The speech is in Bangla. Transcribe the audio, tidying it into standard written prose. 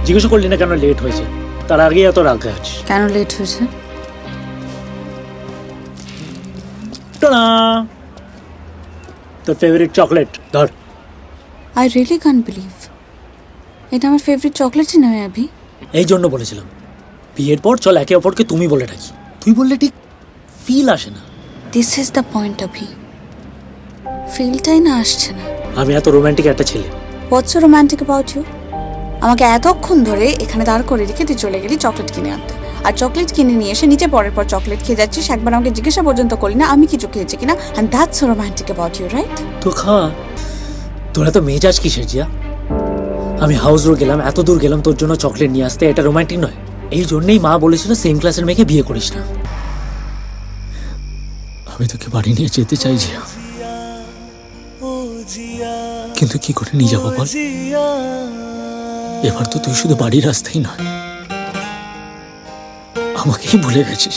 জিজ্ঞাসা করলি না কেন লেট হয়েছে? তার আগে এত রাগে আছিস কেন লেট হয়েছে? তোর ফেভারিট চকলেট ধর। আই রিয়েলি কান্ট বিলিভ এটা আমার ফেভারিট চকলেটই নয় অভি। এই জন্য বলেছিলাম বিয়ের পর চল একে অপরকে তুমি বলে ডাকি। তুই বললে ঠিক ফিল আসে না। দিস ইজ দ্য পয়েন্ট অভি, ফিলটাই না আসছে না। আমি এত রোমান্টিক একটা ছেলে। হোয়াটস সো রোমান্টিক অ্যাবাউট ইউ? আমাকে এতক্ষণ ধরে এখানে দাঁড় করে রেখে তুই চলে গেলি চকলেট কিনে আনতে, আর চকলেট কিনে নিয়ে এসে নিচে পরের পর চকলেট খেয়ে যাচ্ছিস। একবার আমাকে জিজ্ঞাসা পর্যন্ত করলি না আমি কিছু খেয়েছি কিনা। And that's so romantic about you, right? তো খা। তোরা তো মেজাজ কিসের জিয়া? আমি হাউস রোড গেলাম, এত দূর গেলাম তোর জন্য চকলেট নিয়ে আসতে, এটা রোমান্টিক নয়? এই জন্যই মা বলেছিল সেম ক্লাসের মেয়েকে বিয়ে করিস না। আমি তোকে বাড়ি নিয়ে যেতে চাই জিয়া, কিন্তু কি করে নিয়ে যাবো বল? এবার তো তুই শুধু বাড়ির রাস্তাই নয়, আমাকেই ভুলে গেছিস।